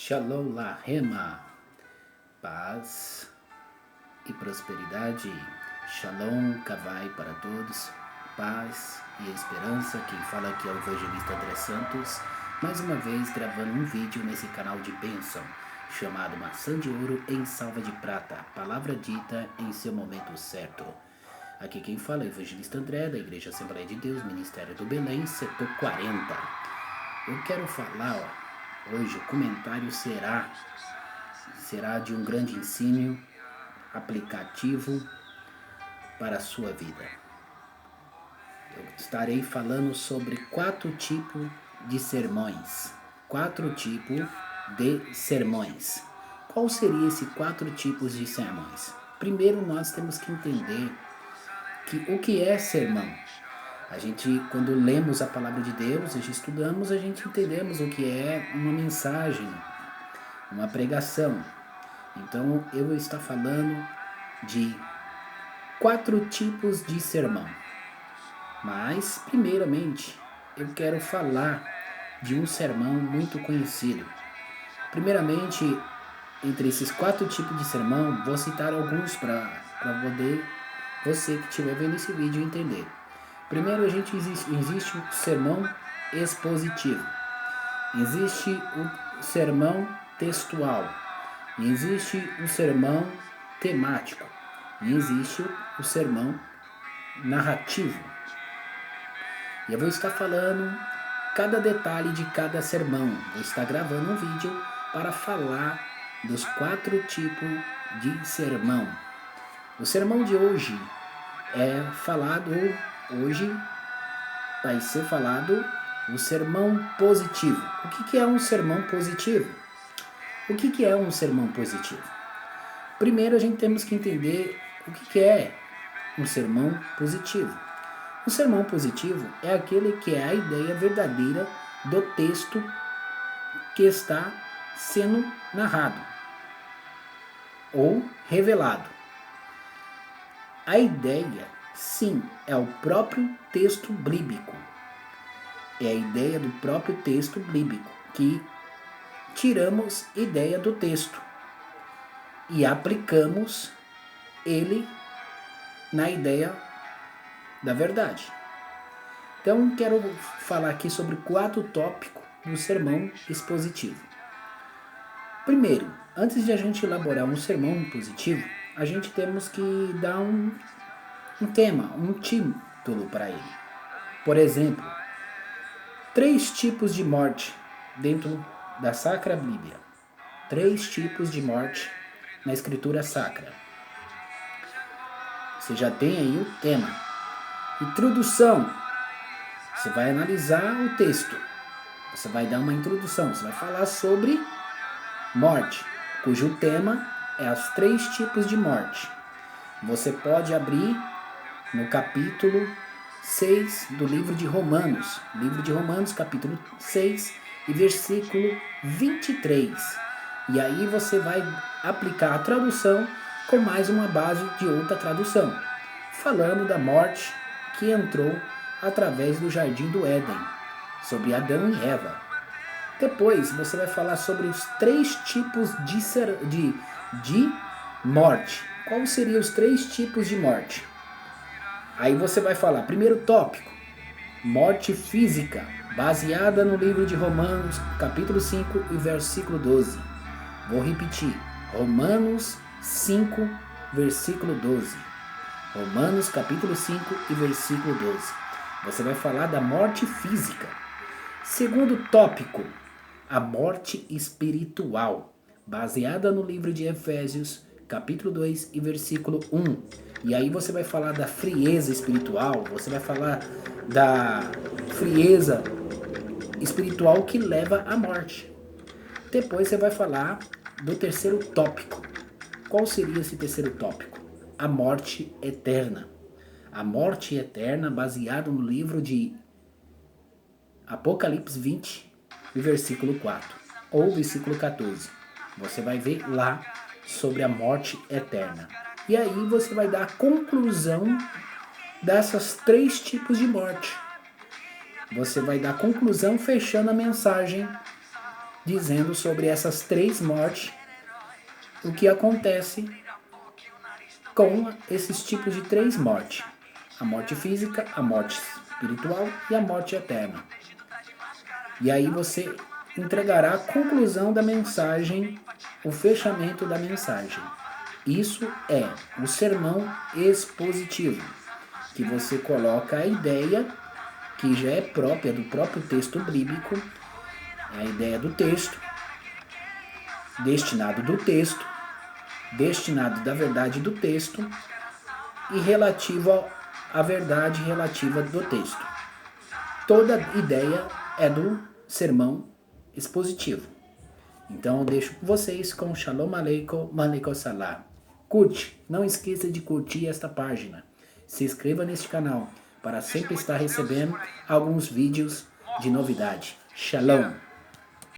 Shalom Lahema, paz e prosperidade. Shalom Kavai para todos, paz e esperança. Quem fala aqui é o evangelista André Santos, mais uma vez gravando um vídeo nesse canal de bênção, chamado Maçã de Ouro em Salva de Prata, palavra dita em seu momento certo. Aqui quem fala é o evangelista André, da Igreja Assembleia de Deus, Ministério do Belém, setor 40. Eu quero falar, hoje o comentário será de um grande ensino aplicativo para a sua vida. Eu estarei falando sobre 4 tipos de sermões. 4 tipos de sermões. Qual seria esses 4 tipos de sermões? Primeiro, nós temos que entender o que é sermão. A gente, quando lemos a palavra de Deus, a gente estudamos, a gente entendemos o que é uma mensagem, uma pregação. Então, eu vou estar falando de 4 tipos de sermão. Mas, primeiramente, eu quero falar de um sermão muito conhecido. Primeiramente, entre esses 4 tipos de sermão, vou citar alguns para poder você que estiver vendo esse vídeo entender. Primeiro, existe o sermão expositivo, existe o sermão textual, existe o sermão temático e existe o sermão narrativo. E eu vou estar falando cada detalhe de cada sermão. Vou estar gravando um vídeo para falar dos 4 tipos de sermão. O sermão de hoje vai ser falado o sermão positivo. O que é um sermão positivo? O que é um sermão positivo? Primeiro a gente temos que entender o que é um sermão positivo. O sermão positivo é aquele que é a ideia verdadeira do texto que está sendo narrado ou revelado. A ideia, sim, é o próprio texto bíblico. É a ideia do próprio texto bíblico, que tiramos ideia do texto e aplicamos ele na ideia da verdade. Então, quero falar aqui sobre 4 tópicos do sermão expositivo. Primeiro, antes de a gente elaborar um sermão positivo, a gente temos que dar um tema, um título para ele. Por exemplo, 3 tipos de morte dentro da Sacra Bíblia. 3 tipos de morte na Escritura Sacra. Você já tem aí o tema. Introdução. Você vai analisar o texto. Você vai dar uma introdução. Você vai falar sobre morte, cujo tema é os 3 tipos de morte. Você pode abrir no capítulo 6 do livro de Romanos. Livro de Romanos, capítulo 6 e versículo 23. E aí você vai aplicar a tradução com mais uma base de outra tradução, falando da morte que entrou através do jardim do Éden, sobre Adão e Eva. Depois você vai falar sobre os 3 tipos de morte. Quais seriam os 3 tipos de morte? Aí você vai falar, primeiro tópico, morte física, baseada no livro de Romanos, capítulo 5 e versículo 12. Vou repetir, Romanos 5, versículo 12. Romanos, capítulo 5 e versículo 12. Você vai falar da morte física. Segundo tópico, a morte espiritual, baseada no livro de Efésios, capítulo 2 e versículo 1. E aí você vai falar da frieza espiritual, você vai falar da frieza espiritual que leva à morte. Depois você vai falar do terceiro tópico. Qual seria esse terceiro tópico? A morte eterna. A morte eterna baseada no livro de Apocalipse 20, versículo 4 ou versículo 14. Você vai ver lá sobre a morte eterna. E aí você vai dar a conclusão dessas 3 tipos de morte. Você vai dar a conclusão fechando a mensagem dizendo sobre essas 3 mortes, o que acontece com esses tipos de 3 mortes. A morte física, a morte espiritual e a morte eterna. E aí você entregará a conclusão da mensagem, o fechamento da mensagem. Isso é o sermão expositivo, que você coloca a ideia que já é própria do próprio texto bíblico, a ideia do texto, destinado do texto, destinado da verdade do texto e relativo à verdade relativa do texto. Toda ideia é do sermão expositivo. Então eu deixo com vocês com Shalom Aleichem, Maleikum Salam. Curte, não esqueça de curtir esta página. Se inscreva neste canal para sempre estar recebendo alguns vídeos de novidade. Shalom.